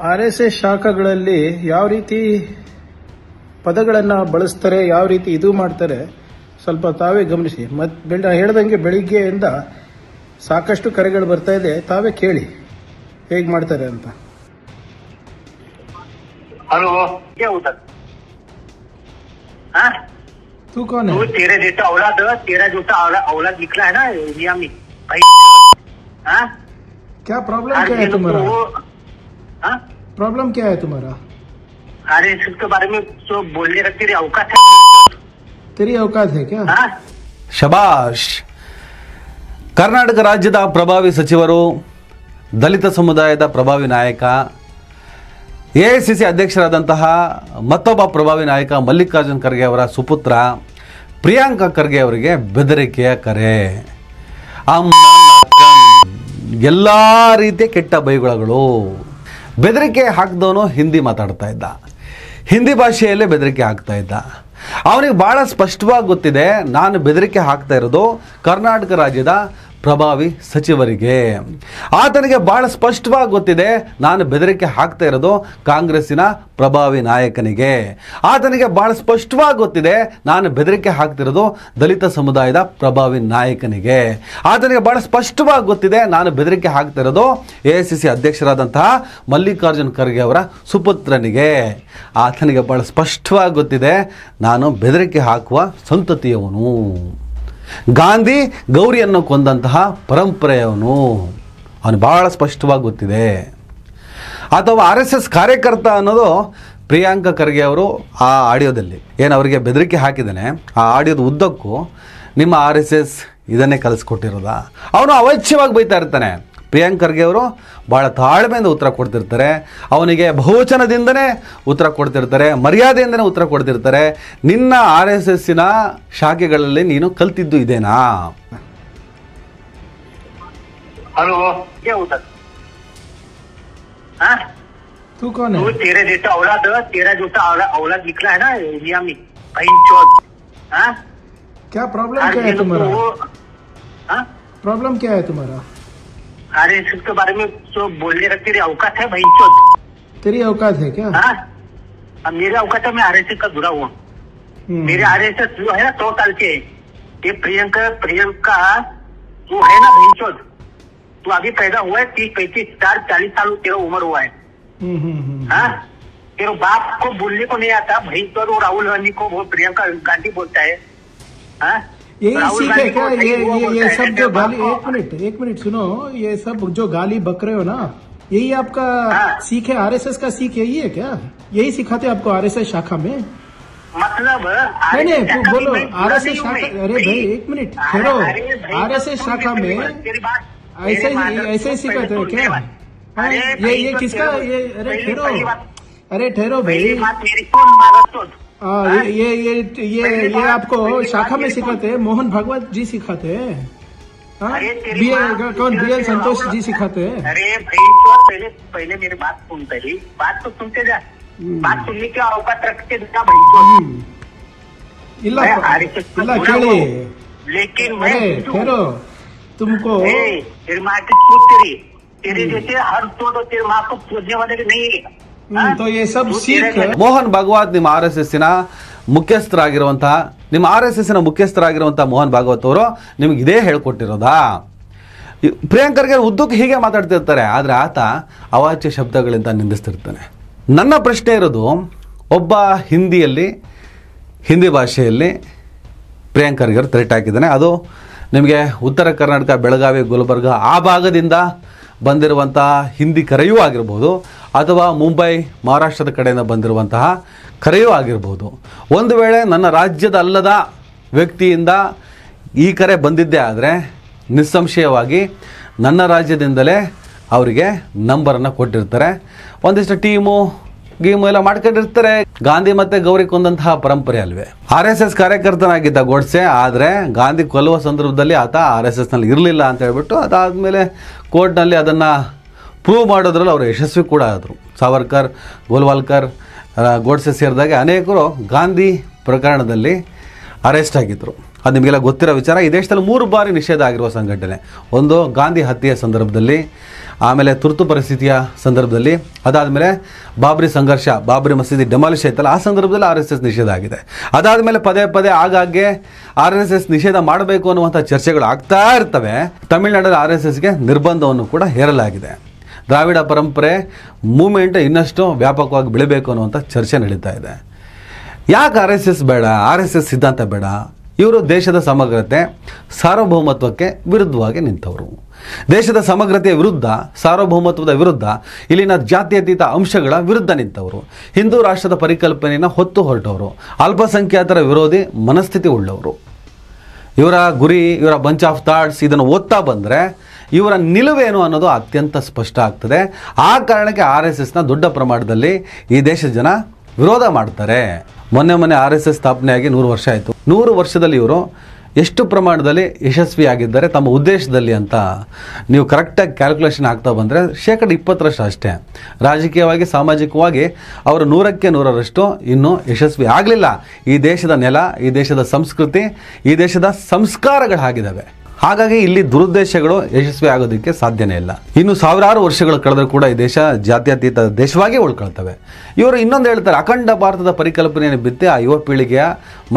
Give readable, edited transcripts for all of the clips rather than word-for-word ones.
RSS ಶಾಖೆಗಳಲ್ಲಿ ಯಾವ ರೀತಿ ಪದಗಳನ್ನು ಬಳಸ್ತಾರೆ, ಯಾವ ರೀತಿ ಇದು ಮಾಡ್ತಾರೆ ಸ್ವಲ್ಪ ತಾವೇ ಗಮನಿಸಿ. ಮತ್ತೆ ಹೇಳ್ದಂಗೆ ಬೆಳಿಗ್ಗೆಯಿಂದ ಸಾಕಷ್ಟು ಕರೆಗಳು ಬರ್ತಾ ಇದೆ, ತಾವೇ ಕೇಳಿ ಹೇಗೆ ಮಾಡ್ತಾರೆ ಅಂತ. हेलो, क्या होता? हाँ? तू कौन है? तू तेरे जैसा औलाद निकला है ना इंडिया में भाई. हाँ? क्या प्रॉब्लम क्या है तुम्हारा? प्रॉब्लम क्या है तुम्हारा? अरे इसके बारे में तो बोलने का तेरी औकात है? तेरी औकात है क्या? हाँ? ಶಬಾಷ್. ಕರ್ನಾಟಕ ರಾಜ್ಯದ ಪ್ರಭಾವಿ ಸಚಿವರು, ದಲಿತ ಸಮುದಾಯದ ಪ್ರಭಾವಿ ನಾಯಕ, AICC ಅಧ್ಯಕ್ಷರಾದಂತಹ ಮತ್ತೊಬ್ಬ ಪ್ರಭಾವಿ ನಾಯಕ ಮಲ್ಲಿಕಾರ್ಜುನ್ ಖರ್ಗೆ ಅವರ ಸುಪುತ್ರ ಪ್ರಿಯಾಂಕ ಖರ್ಗೆ ಅವರಿಗೆ ಬೆದರಿಕೆಯ ಕರೆ. ಎಲ್ಲ ರೀತಿಯ ಕೆಟ್ಟ ಬೈಗುಳಗಳು. ಬೆದರಿಕೆ ಹಾಕಿದವನು ಹಿಂದಿ ಮಾತಾಡ್ತಾ ಇದ್ದ, ಹಿಂದಿ ಭಾಷೆಯಲ್ಲೇ ಬೆದರಿಕೆ ಹಾಕ್ತಾ ಇದ್ದ. ಅವನಿಗೆ ಭಾಳ ಸ್ಪಷ್ಟವಾಗಿ ಗೊತ್ತಿದೆ, ನಾನು ಬೆದರಿಕೆ ಹಾಕ್ತಾ ಇರೋದು ಕರ್ನಾಟಕ ರಾಜ್ಯದ ಪ್ರಭಾವಿ ಸಚಿವರಿಗೆ. ಆತನಿಗೆ ಭಾಳ ಸ್ಪಷ್ಟವಾಗಿ ಗೊತ್ತಿದೆ, ನಾನು ಬೆದರಿಕೆ ಹಾಕ್ತಾ ಇರೋದು ಕಾಂಗ್ರೆಸ್ಸಿನ ಪ್ರಭಾವಿ ನಾಯಕನಿಗೆ. ಆತನಿಗೆ ಭಾಳ ಸ್ಪಷ್ಟವಾಗಿ ಗೊತ್ತಿದೆ, ನಾನು ಬೆದರಿಕೆ ಹಾಕ್ತಿರೋದು ದಲಿತ ಸಮುದಾಯದ ಪ್ರಭಾವಿ ನಾಯಕನಿಗೆ. ಆತನಿಗೆ ಭಾಳ ಸ್ಪಷ್ಟವಾಗಿ ಗೊತ್ತಿದೆ, ನಾನು ಬೆದರಿಕೆ ಹಾಕ್ತಾ ಇರೋದು AICC ಅಧ್ಯಕ್ಷರಾದಂತಹ ಮಲ್ಲಿಕಾರ್ಜುನ್ ಖರ್ಗೆ ಅವರ ಸುಪುತ್ರನಿಗೆ. ಆತನಿಗೆ ಭಾಳ ಸ್ಪಷ್ಟವಾಗಿ ಗೊತ್ತಿದೆ, ನಾನು ಬೆದರಿಕೆ ಹಾಕುವ ಸಂತತಿಯವನು, ಗಾಂಧಿ ಗೌರಿಯನ್ನು ಕೊಂದಂತಹ ಪರಂಪರೆಯವನು. ಅವನು ಭಾಳ ಸ್ಪಷ್ಟವಾಗಿ ಗೊತ್ತಿದೆ. ಅಥವಾ RSS ಕಾರ್ಯಕರ್ತ ಅನ್ನೋದು ಪ್ರಿಯಾಂಕ ಖರ್ಗೆ ಅವರು ಆ ಆಡಿಯೋದಲ್ಲಿ ಏನು ಅವರಿಗೆ ಬೆದರಿಕೆ ಹಾಕಿದ್ದಾನೆ, ಆ ಆಡಿಯೋದ ಉದ್ದಕ್ಕೂ ನಿಮ್ಮ RSS ಇದನ್ನೇ ಕಲಿಸ್ಕೊಟ್ಟಿರೋದ. ಅವನು ಅವಾಚ್ಯವಾಗಿ ಬೈತಾ ಇರ್ತಾನೆ. ಪ್ರಿಯಾಂಕ ಖರ್ಗೆ ಅವರು ಭಾಳ ತಾಳ್ಮೆಯಿಂದ ಉತ್ತರ ಕೊಡ್ತಿರ್ತಾರೆ, ಅವನಿಗೆ ಬಹುವಚನದಿಂದನೇ ಉತ್ತರ ಕೊಡ್ತಿರ್ತಾರೆ, ಮರ್ಯಾದೆಯಿಂದನೇ ಉತ್ತರ ಕೊಡ್ತಿರ್ತಾರೆ. ನಿನ್ನ RSSನ ಶಾಖೆಗಳಲ್ಲಿ ನೀನು ಕಲ್ತಿದ್ದು ಇದೇನಾ? हेलो, क्या होता? हाँ? तू कौन है? तू तेरे जैसा औलाद निकला है ना इंडिया में भाई चौथ. हाँ? क्या प्रॉब्लम क्या है तुम्हारा? प्रॉब्लम क्या है तुम्हारा? अरे इसके बारे में तो बोलने का तेरी औकात है भाई चौथ? तेरी औकात है क्या? हाँ? अब मेरे औकात है, मैं RSS का जुड़ा हुआ. मेरे RSS जो है ना 100 साल के. ये प्रियंका तू है ना भाई चौथ, तू अभी पैदा हुआ है 30-35 40 साल तेरा उम्र हुआ है. हाँ? तेरे बाप को बोलने को नहीं आता भाई चौथ. वो राहुल गांधी को वो प्रियंका गांधी बोलता है. हाँ? यही सीख है क्या? ये सब जो गाली, एक मिनट सुनो, ये सब जो गाली बक रहे हो ना, यही आपका सीख है? RSS का सीख यही है क्या? यही सिखाते आपको RSS शाखा में? मतलब नहीं बोलो RSS शाखा. अरे भाई एक मिनट ठहरो, RSS शाखा में ऐसे ही सिखाते हो क्या? ये किसका? अरे ठहरो भाई. ये आपको शाखा में सिखाते हैं, मोहन भागवत जी सिखाते हैं. कौन? BL संतोष जी सिखाते हैं. अरे भाई तो पहले मेरी बात सुन, पहली बात तो सुनते जा. बात सुनने की औकात रखते जा भाई. ಇಲ್ಲ ಕೇಳಿ. लेकिन ठहरो, तुमको तेरी माँ की पूछ तेरे जैसे हर तो तेरी माँ को पूछने वाले नहीं है. तो ये सब सीख. ಮೋಹನ್ ಭಾಗವತ್ ನಿಮ್ಮ RSSನ ಮುಖ್ಯಸ್ಥರಾಗಿರುವಂತಹ, ನಿಮ್ಮ RSSನ ಮುಖ್ಯಸ್ಥರಾಗಿರುವಂತಹ ಮೋಹನ್ ಭಾಗವತ್ ಅವರು ನಿಮ್ಗೆ ಇದೇ ಹೇಳ್ಕೊಟ್ಟಿರೋದಾ? ಪ್ರಿಯಾಂಕ ಖರ್ಗೆ ಉದ್ದಕ್ಕೂ ಹೀಗೆ ಮಾತಾಡ್ತಿರ್ತಾರೆ, ಆದರೆ ಆತ ಅವಾಚ್ಯ ಶಬ್ದಗಳಿಂದ ನಿಂದಿಸ್ತಿರ್ತಾನೆ. ನನ್ನ ಪ್ರಶ್ನೆ ಇರೋದು, ಒಬ್ಬ ಹಿಂದಿ ಭಾಷೆಯಲ್ಲಿ ಪ್ರಿಯಾಂಕ ಖರ್ಗೆ ಅವರು ಥ್ರೆಟ್ ಹಾಕಿದ್ದಾನೆ. ಅದು ನಿಮಗೆ ಉತ್ತರ ಕರ್ನಾಟಕ, ಬೆಳಗಾವಿ, ಗುಲ್ಬರ್ಗ ಆ ಭಾಗದಿಂದ ಬಂದಿರುವಂತಹ ಹಿಂದಿ ಕರೆಯೂ ಆಗಿರ್ಬೋದು, ಅಥವಾ ಮುಂಬೈ, ಮಹಾರಾಷ್ಟ್ರದ ಕಡೆಯಿಂದ ಬಂದಿರುವಂತಹ ಕರೆಯೂ ಆಗಿರ್ಬೋದು. ಒಂದು ವೇಳೆ ನನ್ನ ರಾಜ್ಯದ ಅಲ್ಲದ ವ್ಯಕ್ತಿಯಿಂದ ಈ ಕರೆ ಬಂದಿದ್ದೇ ಆದರೆ ನಿಸ್ಸಂಶಯವಾಗಿ ನನ್ನ ರಾಜ್ಯದಿಂದಲೇ ಅವರಿಗೆ ನಂಬರನ್ನು ಕೊಟ್ಟಿರ್ತಾರೆ. ಒಂದಿಷ್ಟು ಟೀಮು ಎಲ್ಲ ಮಾಡ್ಕೊಂಡಿರ್ತಾರೆ. ಗಾಂಧಿ ಮತ್ತೆ ಗೌರಿ ಕೊಂದಂತಹ ಪರಂಪರೆ ಅಲ್ವೇ. RSS ಕಾರ್ಯಕರ್ತನಾಗಿದ್ದ ಗೋಡ್ಸೆ, ಆದರೆ ಗಾಂಧಿ ಕೊಲ್ಲುವ ಸಂದರ್ಭದಲ್ಲಿ ಆತ RSSನಲ್ಲಿ ಇರಲಿಲ್ಲ ಅಂತ ಹೇಳ್ಬಿಟ್ಟು ಅದಾದಮೇಲೆ ಕೋರ್ಟ್ನಲ್ಲಿ ಅದನ್ನು ಪ್ರೂವ್ ಮಾಡೋದ್ರಲ್ಲಿ ಅವರು ಯಶಸ್ವಿ ಕೂಡ ಆದರು. ಸಾವರ್ಕರ್, ಗೋಲ್ವಾಲ್ಕರ್, ಗೋಡ್ಸೆ ಸೇರಿದಾಗ ಅನೇಕರು ಗಾಂಧಿ ಪ್ರಕರಣದಲ್ಲಿ ಅರೆಸ್ಟ್ ಆಗಿದ್ದರು. ಅದು ನಿಮಗೆಲ್ಲ ಗೊತ್ತಿರೋ ವಿಚಾರ. ಈ ದೇಶದಲ್ಲಿ 3 ಬಾರಿ ನಿಷೇಧ ಆಗಿರುವ ಸಂಘಟನೆ. ಒಂದು ಗಾಂಧಿ ಹತ್ಯೆಯ ಸಂದರ್ಭದಲ್ಲಿ, ಆಮೇಲೆ ತುರ್ತು ಪರಿಸ್ಥಿತಿಯ ಸಂದರ್ಭದಲ್ಲಿ, ಅದಾದಮೇಲೆ ಬಾಬ್ರಿ ಸಂಘರ್ಷ, ಬಾಬ್ರಿ ಮಸೀದಿ ಡೆಮಾಲಿಷ್ ಆಯ್ತಲ್ಲ, ಆ ಸಂದರ್ಭದಲ್ಲಿ RSS ನಿಷೇಧ ಆಗಿದೆ. ಅದಾದಮೇಲೆ ಪದೇ ಪದೇ ಆಗಾಗ್ಗೆ RSS ನಿಷೇಧ ಮಾಡಬೇಕು ಅನ್ನುವಂಥ ಚರ್ಚೆಗಳು ಆಗ್ತಾ ಇರ್ತವೆ. ತಮಿಳುನಾಡಲ್ಲಿ RSSಗೆ ನಿರ್ಬಂಧವನ್ನು ಕೂಡ ಹೇರಲಾಗಿದೆ. ದ್ರಾವಿಡ ಪರಂಪರೆ ಮೂವ್ಮೆಂಟ್ ಇನ್ನಷ್ಟು ವ್ಯಾಪಕವಾಗಿ ಬೆಳಿಬೇಕು ಅನ್ನುವಂಥ ಚರ್ಚೆ ನಡೀತಾ ಇದೆ. ಯಾಕೆ RSS ಬೇಡ, RSS ಸಿದ್ಧಾಂತ ಬೇಡ? ಇವರು ದೇಶದ ಸಮಗ್ರತೆ, ಸಾರ್ವಭೌಮತ್ವಕ್ಕೆ ವಿರುದ್ಧವಾಗಿ ನಿಂತವರು. ದೇಶದ ಸಮಗ್ರತೆಯ ವಿರುದ್ಧ, ಸಾರ್ವಭೌಮತ್ವದ ವಿರುದ್ಧ, ಇಲ್ಲಿನ ಜಾತ್ಯತೀತ ಅಂಶಗಳ ವಿರುದ್ಧ ನಿಂತವರು. ಹಿಂದೂ ರಾಷ್ಟ್ರದ ಪರಿಕಲ್ಪನೆಯನ್ನು ಹೊತ್ತು ಹೊರಟವರು, ಅಲ್ಪಸಂಖ್ಯಾತರ ವಿರೋಧಿ ಮನಸ್ಥಿತಿ ಉಳ್ಳವರು. ಇವರ ಗುರಿ, ಇವರ ಬಂಚ್ ಆಫ್ ಥಾಟ್ಸ್, ಇದನ್ನು ಓದ್ತಾ ಬಂದರೆ ಇವರ ನಿಲುವೇನು ಅನ್ನೋದು ಅತ್ಯಂತ ಸ್ಪಷ್ಟ ಆಗ್ತದೆ. ಆ ಕಾರಣಕ್ಕೆ RSSನ ದೊಡ್ಡ ಪ್ರಮಾಣದಲ್ಲಿ ಈ ದೇಶದ ಜನ ವಿರೋಧ ಮಾಡ್ತಾರೆ. ಮೊನ್ನೆ RSS ಸ್ಥಾಪನೆಯಾಗಿ 100 ವರ್ಷ ಆಯಿತು. 100 ವರ್ಷದಲ್ಲಿ ಇವರು ಎಷ್ಟು ಪ್ರಮಾಣದಲ್ಲಿ ಯಶಸ್ವಿಯಾಗಿದ್ದಾರೆ ತಮ್ಮ ಉದ್ದೇಶದಲ್ಲಿ ಅಂತ ನೀವು ಕರೆಕ್ಟಾಗಿ ಕ್ಯಾಲ್ಕುಲೇಷನ್ ಆಗ್ತಾ ಬಂದರೆ 20% ಅಷ್ಟೇ. ರಾಜಕೀಯವಾಗಿ, ಸಾಮಾಜಿಕವಾಗಿ ಅವರು 100ಕ್ಕೆ 100ರಷ್ಟು ಇನ್ನೂ ಯಶಸ್ವಿ ಆಗಲಿಲ್ಲ. ಈ ದೇಶದ ನೆಲ, ಈ ದೇಶದ ಸಂಸ್ಕೃತಿ, ಈ ದೇಶದ ಸಂಸ್ಕಾರಗಳು ಆಗಿದ್ದಾವೆ. ಹಾಗಾಗಿ ಇಲ್ಲಿ ದುರುದ್ದೇಶಗಳು ಯಶಸ್ವಿ ಆಗೋದಕ್ಕೆ ಸಾಧ್ಯನೇ ಇಲ್ಲ. ಇನ್ನು ಸಾವಿರಾರು ವರ್ಷಗಳು ಕಳೆದರೂ ಕೂಡ ಈ ದೇಶ ಜಾತ್ಯತೀತ ದೇಶವಾಗಿ ಉಳ್ಕೊಳ್ತವೆ. ಇವರು ಇನ್ನೊಂದು ಹೇಳ್ತಾರೆ, ಅಖಂಡ ಭಾರತದ ಪರಿಕಲ್ಪನೆಯನ್ನು ಬಿತ್ತಿ ಆ ಯುವ ಪೀಳಿಗೆಯ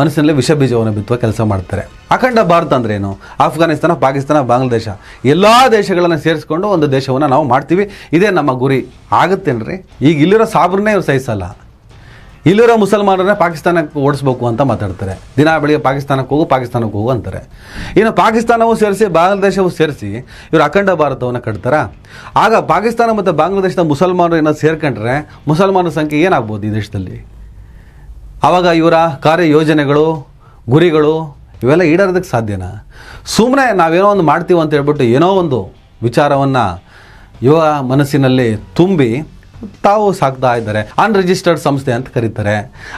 ಮನಸ್ಸಿನಲ್ಲಿ ವಿಷ ಬೀಜವನ್ನು ಬಿತ್ತುವ ಕೆಲಸ ಮಾಡ್ತಾರೆ. ಅಖಂಡ ಭಾರತ ಅಂದ್ರೆ ಏನು? ಆಫ್ಘಾನಿಸ್ತಾನ, ಪಾಕಿಸ್ತಾನ, ಬಾಂಗ್ಲಾದೇಶ ಎಲ್ಲ ದೇಶಗಳನ್ನು ಸೇರಿಸ್ಕೊಂಡು ಒಂದು ದೇಶವನ್ನು ನಾವು ಮಾಡ್ತೀವಿ, ಇದೇ ನಮ್ಮ ಗುರಿ. ಆಗುತ್ತೇನ್ರಿ? ಈಗ ಇಲ್ಲಿರೋ ಸಾಬ್ರನ್ನೇ ಇವ್ರು ಸಹಿಸಲ್ಲ. ಇಲ್ಲಿರೋ ಮುಸಲ್ಮಾನರನ್ನೇ ಪಾಕಿಸ್ತಾನಕ್ಕೆ ಓಡಿಸ್ಬೇಕು ಅಂತ ಮಾತಾಡ್ತಾರೆ. ದಿನ ಬೆಳಿಗ್ಗೆ ಪಾಕಿಸ್ತಾನಕ್ಕೆ ಹೋಗು ಅಂತಾರೆ. ಇನ್ನು ಪಾಕಿಸ್ತಾನವೂ ಸೇರಿಸಿ, ಬಾಂಗ್ಲಾದೇಶವೂ ಸೇರಿಸಿ ಇವರು ಅಖಂಡ ಭಾರತವನ್ನು ಕಟ್ತಾರ. ಆಗ ಪಾಕಿಸ್ತಾನ ಮತ್ತು ಬಾಂಗ್ಲಾದೇಶದ ಮುಸಲ್ಮಾನರು ಏನಾದ್ರು ಸೇರ್ಕೊಂಡ್ರೆ ಮುಸಲ್ಮಾನರ ಸಂಖ್ಯೆ ಏನಾಗ್ಬೋದು ಈ ದೇಶದಲ್ಲಿ? ಆವಾಗ ಇವರ ಕಾರ್ಯ ಯೋಜನೆಗಳು, ಗುರಿಗಳು ಇವೆಲ್ಲ ಈಡೇರೋದಕ್ಕೆ ಸಾಧ್ಯನಾ? ಸುಮ್ಮನೆ ನಾವೇನೋ ಒಂದು ಮಾಡ್ತೀವಿ ಅಂತ ಹೇಳ್ಬಿಟ್ಟು ಏನೋ ಒಂದು ವಿಚಾರವನ್ನು ಯುವ ಮನಸ್ಸಿನಲ್ಲಿ ತುಂಬಿ ತಾವು ಸಾಕ್ತಾ ಇದ್ದಾರೆ. ಅನ್ರಿಜಿಸ್ಟರ್ಡ್ ಸಂಸ್ಥೆ ಅಂತ ಕರೀತಾರೆ.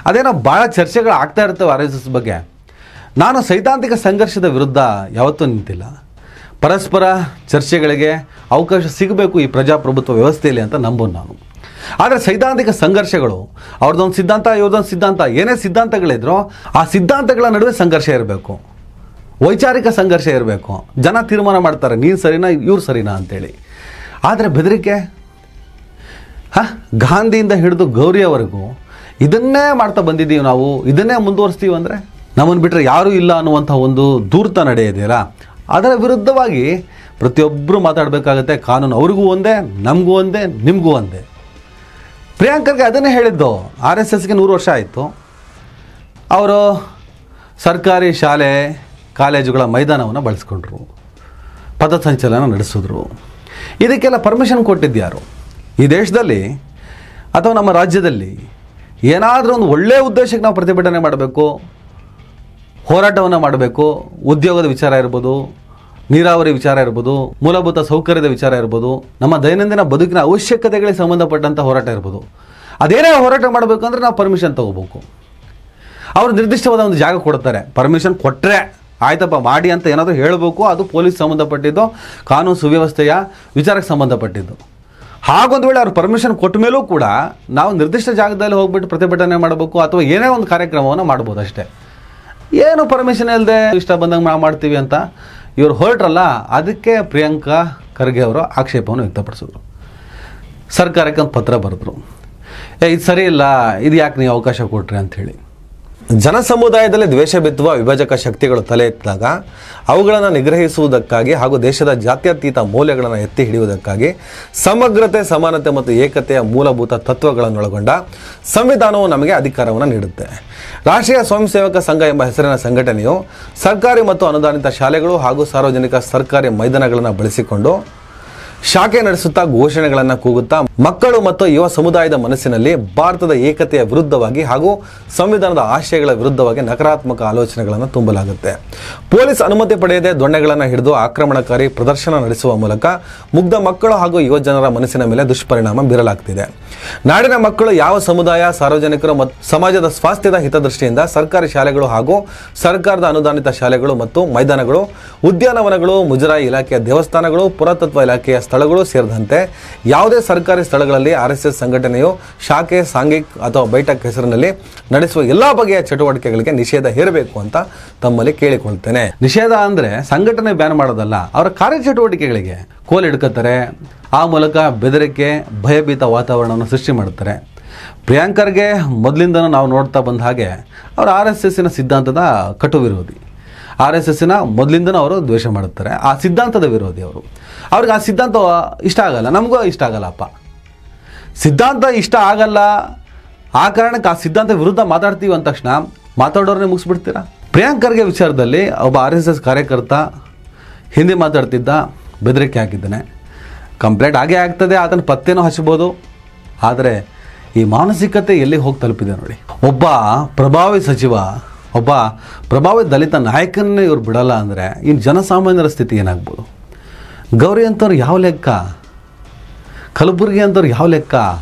ಅದೇನೋ ಭಾಳ ಚರ್ಚೆಗಳು ಆಗ್ತಾ ಇರ್ತವೆ RSS ಬಗ್ಗೆ. ನಾನು ಸೈದ್ಧಾಂತಿಕ ಸಂಘರ್ಷದ ವಿರುದ್ಧ ಯಾವತ್ತೂ ನಿಂತಿಲ್ಲ. ಪರಸ್ಪರ ಚರ್ಚೆಗಳಿಗೆ ಅವಕಾಶ ಸಿಗಬೇಕು ಈ ಪ್ರಜಾಪ್ರಭುತ್ವ ವ್ಯವಸ್ಥೆಯಲ್ಲಿ ಅಂತ ನಂಬೋದು ನಾನು. ಆದರೆ ಸೈದ್ಧಾಂತಿಕ ಸಂಘರ್ಷಗಳು, ಅವ್ರದ್ದೊಂದು ಸಿದ್ಧಾಂತ, ಇವ್ರದ್ದೊಂದು ಸಿದ್ಧಾಂತ, ಏನೇ ಸಿದ್ಧಾಂತಗಳಿದ್ರೂ ಆ ಸಿದ್ಧಾಂತಗಳ ನಡುವೆ ಸಂಘರ್ಷ ಇರಬೇಕು, ವೈಚಾರಿಕ ಸಂಘರ್ಷ ಇರಬೇಕು. ಜನ ತೀರ್ಮಾನ ಮಾಡ್ತಾರೆ ನೀನು ಸರಿನಾ ಇವ್ರು ಸರಿನಾ ಅಂತೇಳಿ. ಆದರೆ ಬೆದರಿಕೆ, ಗಾಂಧಿಯಿಂದ ಹಿಡಿದು ಗೌರಿಯವರೆಗೂ ಇದನ್ನೇ ಮಾಡ್ತಾ ಬಂದಿದ್ದೀವಿ ನಾವು, ಇದನ್ನೇ ಮುಂದುವರಿಸ್ತೀವಿ ಅಂದರೆ ನಮ್ಮನ್ನು ಬಿಟ್ಟರೆ ಯಾರೂ ಇಲ್ಲ ಅನ್ನುವಂಥ ಒಂದು ಧೂರ್ತ ನಡೆಯಿದೆಯಲ್ಲ, ಅದರ ವಿರುದ್ಧವಾಗಿ ಪ್ರತಿಯೊಬ್ಬರು ಮಾತಾಡಬೇಕಾಗತ್ತೆ. ಕಾನೂನು ಅವ್ರಿಗೂ ಒಂದೇ, ನಮಗೂ ಒಂದೇ, ನಿಮಗೂ ಒಂದೇ. ಪ್ರಿಯಾಂಕರ್ಗೆ ಅದನ್ನೇ ಹೇಳಿದ್ದು. RSSಗೆ 100 ವರ್ಷ ಆಯಿತು. ಅವರು ಸರ್ಕಾರಿ ಶಾಲೆ ಕಾಲೇಜುಗಳ ಮೈದಾನವನ್ನು ಬಳಸ್ಕೊಂಡ್ರು, ಪಥಸಂಚಲನ ನಡೆಸಿದ್ರು. ಇದಕ್ಕೆಲ್ಲ ಪರ್ಮಿಷನ್ ಕೊಟ್ಟಿದ್ಯಾರು? ಈ ದೇಶದಲ್ಲಿ ಅಥವಾ ನಮ್ಮ ರಾಜ್ಯದಲ್ಲಿ ಏನಾದರೂ ಒಂದು ಒಳ್ಳೆಯ ಉದ್ದೇಶಕ್ಕೆ ನಾವು ಪ್ರತಿಭಟನೆ ಮಾಡಬೇಕು, ಹೋರಾಟವನ್ನು ಮಾಡಬೇಕು. ಉದ್ಯೋಗದ ವಿಚಾರ ಇರ್ಬೋದು, ನೀರಾವರಿ ವಿಚಾರ ಇರ್ಬೋದು, ಮೂಲಭೂತ ಸೌಕರ್ಯದ ವಿಚಾರ ಇರ್ಬೋದು, ನಮ್ಮ ದೈನಂದಿನ ಬದುಕಿನ ಅವಶ್ಯಕತೆಗಳಿಗೆ ಸಂಬಂಧಪಟ್ಟಂಥ ಹೋರಾಟ ಇರ್ಬೋದು. ಅದೇನೇ ಹೋರಾಟ ಮಾಡಬೇಕಂದ್ರೆ ನಾವು ಪರ್ಮಿಷನ್ ತೊಗೋಬೇಕು. ಅವರು ನಿರ್ದಿಷ್ಟವಾದ ಒಂದು ಜಾಗ ಕೊಡ್ತಾರೆ. ಪರ್ಮಿಷನ್ ಕೊಟ್ಟರೆ ಆಯ್ತಪ್ಪ ಮಾಡಿ ಅಂತ ಏನಾದರೂ ಹೇಳಬೇಕು. ಅದು ಪೊಲೀಸ್ ಸಂಬಂಧಪಟ್ಟಿದ್ದು, ಕಾನೂನು ಸುವ್ಯವಸ್ಥೆಯ ವಿಚಾರಕ್ಕೆ ಸಂಬಂಧಪಟ್ಟಿದ್ದು. ಹಾಗೊಂದು ವೇಳೆ ಅವ್ರು ಪರ್ಮಿಷನ್ ಕೊಟ್ಟ ಮೇಲೂ ಕೂಡ ನಾವು ನಿರ್ದಿಷ್ಟ ಜಾಗದಲ್ಲಿ ಹೋಗ್ಬಿಟ್ಟು ಪ್ರತಿಭಟನೆ ಮಾಡಬೇಕು ಅಥವಾ ಏನೇ ಒಂದು ಕಾರ್ಯಕ್ರಮವನ್ನು ಮಾಡ್ಬೋದು ಅಷ್ಟೇ. ಏನು ಪರ್ಮಿಷನ್ ಇಲ್ಲದೆ ಇಷ್ಟ ಬಂದಂಗೆ ನಾವು ಮಾಡ್ತೀವಿ ಅಂತ ಇವರು ಹೊರಟ್ರಲ್ಲ, ಅದಕ್ಕೆ ಪ್ರಿಯಾಂಕಾ ಖರ್ಗೆ ಅವರು ಆಕ್ಷೇಪವನ್ನು ವ್ಯಕ್ತಪಡಿಸಿದ್ರು. ಸರ್ಕಾರಕ್ಕೆ ಒಂದು ಪತ್ರ ಬರೆದ್ರು, ಇದು ಸರಿ ಇಲ್ಲ, ಇದು ಯಾಕೆ ನೀವು ಅವಕಾಶ ಕೊಟ್ರಿ ಅಂಥೇಳಿ. ಜನ ಸಮುದಾಯದಲ್ಲಿ ದ್ವೇಷ ಬಿತ್ತುವ ವಿಭಜಕ ಶಕ್ತಿಗಳು ತಲೆ ಎತ್ತಿದಾಗ ಅವುಗಳನ್ನು ನಿಗ್ರಹಿಸುವುದಕ್ಕಾಗಿ ಹಾಗೂ ದೇಶದ ಜಾತ್ಯತೀತ ಮೌಲ್ಯಗಳನ್ನು ಎತ್ತಿ ಹಿಡಿಯುವುದಕ್ಕಾಗಿ ಸಮಗ್ರತೆ, ಸಮಾನತೆ ಮತ್ತು ಏಕತೆಯ ಮೂಲಭೂತ ತತ್ವಗಳನ್ನೊಳಗೊಂಡ ಸಂವಿಧಾನವು ನಮಗೆ ಅಧಿಕಾರವನ್ನು ನೀಡುತ್ತೆ. ರಾಷ್ಟ್ರೀಯ ಸ್ವಯಂ ಸೇವಕ ಸಂಘ ಎಂಬ ಹೆಸರಿನ ಸಂಘಟನೆಯು ಸರ್ಕಾರಿ ಮತ್ತು ಅನುದಾನಿತ ಶಾಲೆಗಳು ಹಾಗೂ ಸಾರ್ವಜನಿಕ ಸರ್ಕಾರಿ ಮೈದಾನಗಳನ್ನು ಬಳಸಿಕೊಂಡು ಶಾಖೆ ನಡೆಸುತ್ತಾ ಘೋಷಣೆಗಳನ್ನು ಕೂಗುತ್ತಾ ಮಕ್ಕಳು ಮತ್ತು ಯುವ ಸಮುದಾಯದ ಮನಸ್ಸಿನಲ್ಲಿ ಭಾರತದ ಏಕತೆಯ ವಿರುದ್ಧವಾಗಿ ಹಾಗೂ ಸಂವಿಧಾನದ ಆಶಯಗಳ ವಿರುದ್ಧವಾಗಿ ನಕಾರಾತ್ಮಕ ಆಲೋಚನೆಗಳನ್ನು ತುಂಬಲಾಗುತ್ತೆ. ಪೊಲೀಸ್ ಅನುಮತಿ ಪಡೆಯದೆ ದೊಣ್ಣೆಗಳನ್ನು ಹಿಡಿದು ಆಕ್ರಮಣಕಾರಿ ಪ್ರದರ್ಶನ ನಡೆಸುವ ಮೂಲಕ ಮುಗ್ಧ ಮಕ್ಕಳು ಹಾಗೂ ಯುವ ಜನರ ಮನಸ್ಸಿನ ಮೇಲೆ ದುಷ್ಪರಿಣಾಮ ಬೀರಲಾಗ್ತಿದೆ. ನಾಡಿನ ಮಕ್ಕಳು ಯಾವ ಸಮುದಾಯ, ಸಾರ್ವಜನಿಕರು ಮತ್ತು ಸಮಾಜದ ಸ್ವಾಸ್ಥ್ಯದ ಹಿತದೃಷ್ಟಿಯಿಂದ ಸರ್ಕಾರಿ ಶಾಲೆಗಳು ಹಾಗೂ ಸರ್ಕಾರದ ಅನುದಾನಿತ ಶಾಲೆಗಳು ಮತ್ತು ಮೈದಾನಗಳು, ಉದ್ಯಾನವನಗಳು, ಮುಜರಾಯಿ ಇಲಾಖೆಯ ದೇವಸ್ಥಾನಗಳು, ಪುರಾತತ್ವ ಇಲಾಖೆಯ ಸ್ಥಳಗಳು ಸೇರಿದಂತೆ ಯಾವುದೇ ಸರ್ಕಾರಿ ಸ್ಥಳಗಳಲ್ಲಿ RSS ಸಂಘಟನೆಯು ಶಾಖೆ, ಸಾಂಘಿಕ್ ಅಥವಾ ಬೈಠಕ್ ಹೆಸರಿನಲ್ಲಿ ನಡೆಸುವ ಎಲ್ಲಾ ಬಗೆಯ ಚಟುವಟಿಕೆಗಳಿಗೆ ನಿಷೇಧ ಹೇರಬೇಕು ಅಂತ ತಮ್ಮಲ್ಲಿ ಕೇಳಿಕೊಳ್ತೇನೆ. ನಿಷೇಧ ಅಂದರೆ ಸಂಘಟನೆ ಬ್ಯಾನ್ ಮಾಡೋದಲ್ಲ, ಅವರ ಕಾರ್ಯಚಟುವಟಿಕೆಗಳಿಗೆ ಕೋಲ್ ಹಿಡ್ಕೋತಾರೆ, ಆ ಮೂಲಕ ಬೆದರಿಕೆ ಭಯಭೀತ ವಾತಾವರಣವನ್ನು ಸೃಷ್ಟಿ ಮಾಡ್ತಾರೆ. ಪ್ರಿಯಾಂಕರ್ಗೆ ಮೊದಲಿಂದನೂ ನಾವು ನೋಡ್ತಾ ಬಂದ ಹಾಗೆ ಅವರು RSSನ ಸಿದ್ಧಾಂತದ ಕಟು ವಿರೋಧಿ. RSSನ ಮೊದಲಿಂದನೂ ಅವರು ದ್ವೇಷ ಮಾಡುತ್ತಾರೆ. ಆ ಸಿದ್ಧಾಂತದ ವಿರೋಧಿ ಅವರು. ಅವ್ರಿಗೆ ಆ ಸಿದ್ಧಾಂತ ಇಷ್ಟ ಆಗಲ್ಲ, ನಮಗೂ ಇಷ್ಟ ಆಗಲ್ಲಪ್ಪ. ಸಿದ್ಧಾಂತ ಇಷ್ಟ ಆಗಲ್ಲ, ಆ ಕಾರಣಕ್ಕೆ ಆ ಸಿದ್ಧಾಂತ ವಿರುದ್ಧ ಮಾತಾಡ್ತೀವಿ ಅಂದ ತಕ್ಷಣ ಮಾತಾಡೋರನ್ನೇ ಮುಗಿಸ್ಬಿಡ್ತೀರಾ? ಪ್ರಿಯಾಂಕರ್ಗೆ ವಿಚಾರದಲ್ಲಿ ಒಬ್ಬ RSS ಕಾರ್ಯಕರ್ತ ಹಿಂದಿ ಮಾತಾಡ್ತಿದ್ದ, ಬೆದರಿಕೆ ಹಾಕಿದ್ದಾನೆ. ಕಂಪ್ಲೇಂಟ್ ಆಗೇ ಆಗ್ತದೆ, ಅದನ್ನು ಪತ್ತೆನೂ ಹಚ್ಚಬಹುದು. ಆದರೆ ಈ ಮಾನಸಿಕತೆ ಎಲ್ಲಿ ಹೋಗಿ ತಲುಪಿದೆ ನೋಡಿ. ಒಬ್ಬ ಪ್ರಭಾವಿ ಸಚಿವ, ಒಬ್ಬ ಪ್ರಭಾವಿ ದಲಿತ ನಾಯಕನ್ನೇ ಇವ್ರು ಬಿಡಲ್ಲ ಅಂದರೆ ಇನ್ನು ಜನಸಾಮಾನ್ಯರ ಸ್ಥಿತಿ ಏನಾಗ್ಬೋದು? ಗೌರಿ ಅಂತವ್ರು ಯಾವ ಲೆಕ್ಕ? ಕಲಬುರ್ಗಿ ಅಂತವ್ರು ಯಾವ ಲೆಕ್ಕ?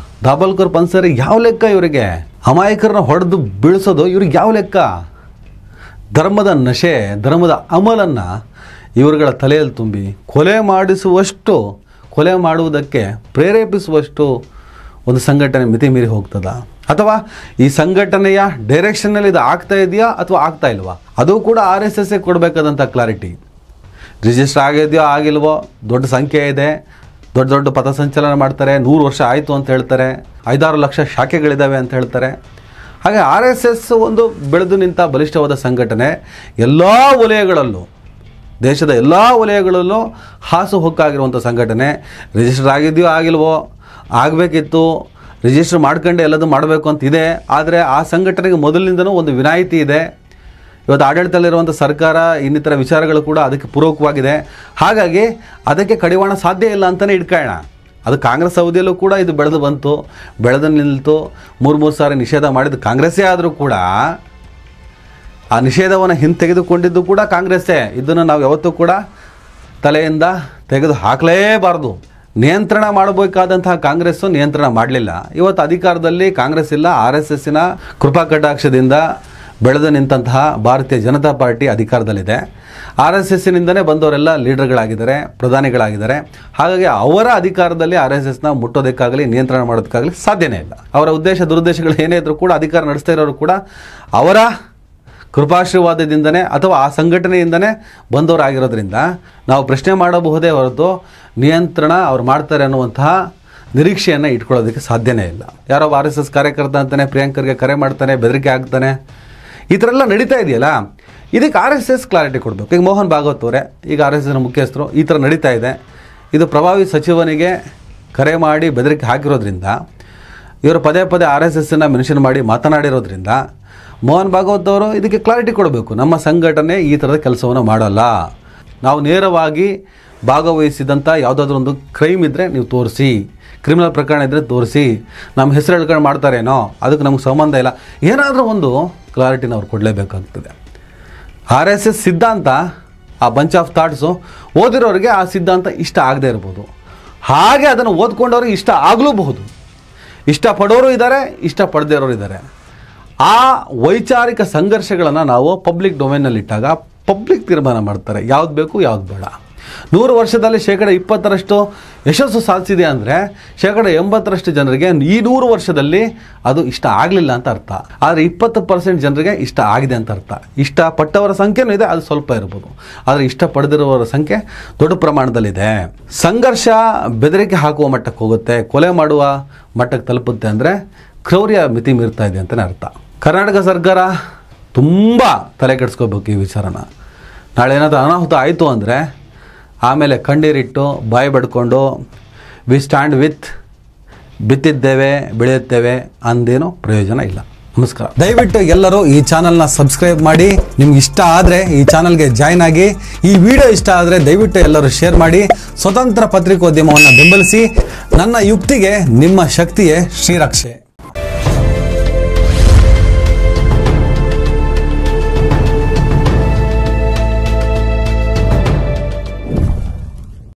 ದಾಬೋಲ್ಕರ್ ಪನ್ಸರಿ ಯಾವ ಲೆಕ್ಕ? ಇವರಿಗೆ ಅಮಾಯಕರನ್ನ ಹೊಡೆದು ಬೀಳಿಸೋದು ಇವ್ರಿಗೆ ಯಾವ ಲೆಕ್ಕ? ಧರ್ಮದ ನಶೆ, ಧರ್ಮದ ಅಮಲನ್ನು ಇವರುಗಳ ತಲೆಯಲ್ಲಿ ತುಂಬಿ ಕೊಲೆ ಮಾಡುವುದಕ್ಕೆ ಪ್ರೇರೇಪಿಸುವಷ್ಟು ಒಂದು ಸಂಘಟನೆ ಮಿತಿ ಮೀರಿ ಹೋಗ್ತದ? ಅಥವಾ ಈ ಸಂಘಟನೆಯ ಡೈರೆಕ್ಷನ್ನಲ್ಲಿ ಇದು ಆಗ್ತಾ ಇದೆಯಾ ಅಥವಾ ಆಗ್ತಾ ಇಲ್ವಾ? ಅದು ಕೂಡ RSS ಕೊಡಬೇಕಾದಂಥ ಕ್ಲಾರಿಟಿ. ರಿಜಿಸ್ಟರ್ ಆಗಿದೆಯೋ ಆಗಿಲ್ವೋ, ದೊಡ್ಡ ಸಂಖ್ಯೆ ಇದೆ, ದೊಡ್ಡ ದೊಡ್ಡ ಪಥಸಂಚಲನ ಮಾಡ್ತಾರೆ, 100 ವರ್ಷ ಆಯಿತು ಅಂತ ಹೇಳ್ತಾರೆ, 5-6 ಲಕ್ಷ ಶಾಖೆಗಳಿದ್ದಾವೆ ಅಂತ ಹೇಳ್ತಾರೆ. ಹಾಗೆ RSS ಒಂದು ಬೆಳೆದು ನಿಂತ ಬಲಿಷ್ಠವಾದ ಸಂಘಟನೆ. ಎಲ್ಲ ವಲಯಗಳಲ್ಲೂ, ದೇಶದ ಎಲ್ಲ ವಲಯಗಳಲ್ಲೂ ಹಾಸು ಹೊಕ್ಕಾಗಿರುವಂಥ ಸಂಘಟನೆ. ರಿಜಿಸ್ಟರ್ ಆಗಿದೆಯೋ ಆಗಿಲ್ವೋ, ಆಗಬೇಕಿತ್ತು, ರಿಜಿಸ್ಟರ್ ಮಾಡ್ಕೊಂಡೆ ಎಲ್ಲದೂ ಮಾಡಬೇಕು ಅಂತಿದೆ. ಆದರೆ ಆ ಸಂಘಟನೆಗೆ ಮೊದಲಿನಿಂದನೂ ಒಂದು ವಿನಾಯಿತಿ ಇದೆ. ಇವತ್ತು ಆಡಳಿತದಲ್ಲಿರುವಂಥ ಸರ್ಕಾರ ಇನ್ನಿತರ ವಿಚಾರಗಳು ಕೂಡ ಅದಕ್ಕೆ ಪೂರಕವಾಗಿದೆ. ಹಾಗಾಗಿ ಅದಕ್ಕೆ ಕಡಿವಾಣ ಸಾಧ್ಯ ಇಲ್ಲ ಅಂತಲೇ ಇಟ್ಕೊಳ್ಳೋಣ. ಅದು ಕಾಂಗ್ರೆಸ್ ಅವಧಿಯಲ್ಲೂ ಕೂಡ ಇದು ಬೆಳೆದು ನಿಲ್ತು. 3 ಸಾರಿ ನಿಷೇಧ ಮಾಡಿದ್ದು ಕಾಂಗ್ರೆಸ್ಸೇ ಆದರೂ ಕೂಡ ಆ ನಿಷೇಧವನ್ನು ಹಿಂತೆಗೆದುಕೊಂಡಿದ್ದು ಕೂಡ ಕಾಂಗ್ರೆಸ್ಸೇ. ಇದನ್ನು ನಾವು ಯಾವತ್ತೂ ಕೂಡ ತಲೆಯಿಂದ ತೆಗೆದು ಹಾಕಲೇಬಾರ್ದು. ನಿಯಂತ್ರಣ ಮಾಡಬೇಕಾದಂತಹ ಕಾಂಗ್ರೆಸ್ಸು ನಿಯಂತ್ರಣ ಮಾಡಲಿಲ್ಲ. ಇವತ್ತು ಅಧಿಕಾರದಲ್ಲಿ ಕಾಂಗ್ರೆಸ್ ಇಲ್ಲ. RSSನ ಕೃಪಾ ಕಟಾಕ್ಷದಿಂದ ಬೆಳೆದು ನಿಂತಹ ಭಾರತೀಯ ಜನತಾ ಪಾರ್ಟಿ ಅಧಿಕಾರದಲ್ಲಿದೆ. RSSನಿಂದನೇ ಬಂದವರೆಲ್ಲ ಲೀಡರ್ಗಳಾಗಿದ್ದಾರೆ, ಪ್ರಧಾನಿಗಳಾಗಿದ್ದಾರೆ. ಹಾಗಾಗಿ ಅವರ ಅಧಿಕಾರದಲ್ಲಿ RSSನ ಮುಟ್ಟೋದಕ್ಕಾಗಲಿ ನಿಯಂತ್ರಣ ಮಾಡೋದಕ್ಕಾಗಲಿ ಸಾಧ್ಯನೇ ಇಲ್ಲ. ಅವರ ಉದ್ದೇಶ ದುರುದ್ದೇಶಗಳು ಏನೇ ಇದ್ರೂ ಕೂಡ ಅಧಿಕಾರ ನಡೆಸ್ತಾ ಇರೋರು ಕೂಡ ಅವರ ಕೃಪಾಶೀರ್ವಾದದಿಂದನೇ ಅಥವಾ ಆ ಸಂಘಟನೆಯಿಂದನೇ ಬಂದವರಾಗಿರೋದ್ರಿಂದ ನಾವು ಪ್ರಶ್ನೆ ಮಾಡಬಹುದೇ ಹೊರತು ನಿಯಂತ್ರಣ ಅವ್ರು ಮಾಡ್ತಾರೆ ಅನ್ನುವಂತಹ ನಿರೀಕ್ಷೆಯನ್ನು ಇಟ್ಕೊಳ್ಳೋದಕ್ಕೆ ಸಾಧ್ಯನೇ ಇಲ್ಲ. ಯಾರೋ RSS ಕಾರ್ಯಕರ್ತ ಅಂತಾನೆ ಪ್ರಿಯಾಂಕರ್ಗೆ ಕರೆ ಮಾಡ್ತಾನೆ, ಬೆದರಿಕೆ ಆಗ್ತಾನೆ, ಈ ಥರ ಎಲ್ಲ ನಡೀತಾ ಇದೆಯಲ್ಲ. ಇದಕ್ಕೆ RSS ಕ್ಲಾರಿಟಿ ಕೊಡಬೇಕು. ಈಗ ಮೋಹನ್ ಭಾಗವತ್ ಅವರೇ, ಈಗ RSSನ ಮುಖ್ಯಸ್ಥರು, ಈ ಥರ ನಡೀತಾ ಇದೆ, ಇದು ಪ್ರಭಾವಿ ಸಚಿವನಿಗೆ ಕರೆ ಮಾಡಿ ಬೆದರಿಕೆ ಹಾಕಿರೋದ್ರಿಂದ, ಇವರು ಪದೇ RSSನ ಮೆನ್ಷನ್ ಮಾಡಿ ಮಾತನಾಡಿರೋದ್ರಿಂದ ಮೋಹನ್ ಭಾಗವತ್ ಅವರು ಇದಕ್ಕೆ ಕ್ಲಾರಿಟಿ ಕೊಡಬೇಕು. ನಮ್ಮ ಸಂಘಟನೆ ಈ ಥರದ ಕೆಲಸವನ್ನು ಮಾಡಲ್ಲ. ನಾವು ನೇರವಾಗಿ ಭಾಗವಹಿಸಿದಂಥ ಯಾವುದಾದ್ರೂ ಒಂದು ಕ್ರೈಮ್ ಇದ್ದರೆ ನೀವು ತೋರಿಸಿ, ಕ್ರಿಮಿನಲ್ ಪ್ರಕರಣ ಇದ್ದರೆ ತೋರಿಸಿ, ನಮ್ಮ ಹೆಸರು ಹೇಳ್ಕೊಂಡು ಮಾಡ್ತಾರೇನೋ ಅದಕ್ಕೆ ನಮ್ಗೆ ಸಂಬಂಧ ಇಲ್ಲ, ಏನಾದರೂ ಒಂದು ಕ್ಲಾರಿಟಿನ ಅವ್ರು ಕೊಡಲೇಬೇಕಾಗ್ತದೆ. RSS ಸಿದ್ಧಾಂತ, ಆ ಬಂಚ್ ಆಫ್ ಥಾಟ್ಸು ಓದಿರೋರಿಗೆ ಆ ಸಿದ್ಧಾಂತ ಇಷ್ಟ ಆಗದೇ ಇರ್ಬೋದು. ಹಾಗೆ ಅದನ್ನು ಓದ್ಕೊಂಡವ್ರಿಗೆ ಇಷ್ಟ ಆಗಲೂಬಹುದು. ಇಷ್ಟಪಡೋರು ಇದ್ದಾರೆ, ಇಷ್ಟಪಡದೇ ಇರೋರು ಇದ್ದಾರೆ. ಆ ವೈಚಾರಿಕ ಸಂಘರ್ಷಗಳನ್ನು ನಾವು ಪಬ್ಲಿಕ್ ಡೊಮೇನ್ನಲ್ಲಿಟ್ಟಾಗ ಪಬ್ಲಿಕ್ ತೀರ್ಮಾನ ಮಾಡ್ತಾರೆ ಯಾವ್ದು ಬೇಕು ಯಾವ್ದು ಬೇಡ. 100 ವರ್ಷದಲ್ಲಿ 20% ಯಶಸ್ಸು ಸಾಧಿಸಿದೆ ಅಂದರೆ 80% ಜನರಿಗೆ ಈ 100 ವರ್ಷದಲ್ಲಿ ಅದು ಇಷ್ಟ ಆಗಲಿಲ್ಲ ಅಂತ ಅರ್ಥ. ಆದರೆ 20% ಜನರಿಗೆ ಇಷ್ಟ ಆಗಿದೆ ಅಂತ ಅರ್ಥ. ಇಷ್ಟಪಟ್ಟವರ ಸಂಖ್ಯೆನೂ ಇದೆ, ಅದು ಸ್ವಲ್ಪ ಇರ್ಬೋದು. ಆದರೆ ಇಷ್ಟಪಡದಿರುವವರ ಸಂಖ್ಯೆ ದೊಡ್ಡ ಪ್ರಮಾಣದಲ್ಲಿದೆ. ಸಂಘರ್ಷ ಬೆದರಿಕೆ ಹಾಕುವ ಮಟ್ಟಕ್ಕೆ ಹೋಗುತ್ತೆ, ಕೊಲೆ ಮಾಡುವ ಮಟ್ಟಕ್ಕೆ ತಲುಪುತ್ತೆ ಅಂದರೆ ಕ್ರೌರ್ಯ ಮಿತಿ ಮೀರ್ತಾ ಇದೆ ಅಂತಲೇ ಅರ್ಥ. ಕರ್ನಾಟಕ ಸರ್ಕಾರ ತುಂಬ ತಲೆ ಕೆಡಿಸ್ಕೋಬೇಕು ಈ ವಿಚಾರನ. ನಾಳೆ ಏನಾದರೂ ಅನಾಹುತ ಆಯಿತು ಅಂದರೆ ಆಮೇಲೆ ಕಣ್ಣೀರಿಟ್ಟು ಬಾಯಿ ಬಡ್ಕೊಂಡು ವಿ ಸ್ಟ್ಯಾಂಡ್ ವಿತ್, ಬಿತ್ತಿದ್ದೇವೆ ಬೆಳೆಯುತ್ತೇವೆ ಅಂದೇನೋ ಪ್ರಯೋಜನ ಇಲ್ಲ. ನಮಸ್ಕಾರ. ದಯವಿಟ್ಟು ಎಲ್ಲರೂ ಈ ಚಾನಲ್ನ ಸಬ್ಸ್ಕ್ರೈಬ್ ಮಾಡಿ. ನಿಮ್ಗೆ ಇಷ್ಟ ಆದರೆ ಈ ಚಾನಲ್ಗೆ ಜಾಯ್ನ್ ಆಗಿ. ಈ ವಿಡಿಯೋ ಇಷ್ಟ ಆದರೆ ದಯವಿಟ್ಟು ಎಲ್ಲರೂ ಶೇರ್ ಮಾಡಿ. ಸ್ವತಂತ್ರ ಪತ್ರಿಕೋದ್ಯಮವನ್ನು ಬೆಂಬಲಿಸಿ. ನನ್ನ ಯುಕ್ತಿಗೆ ನಿಮ್ಮ ಶಕ್ತಿಯೇ ಶ್ರೀರಕ್ಷೆ.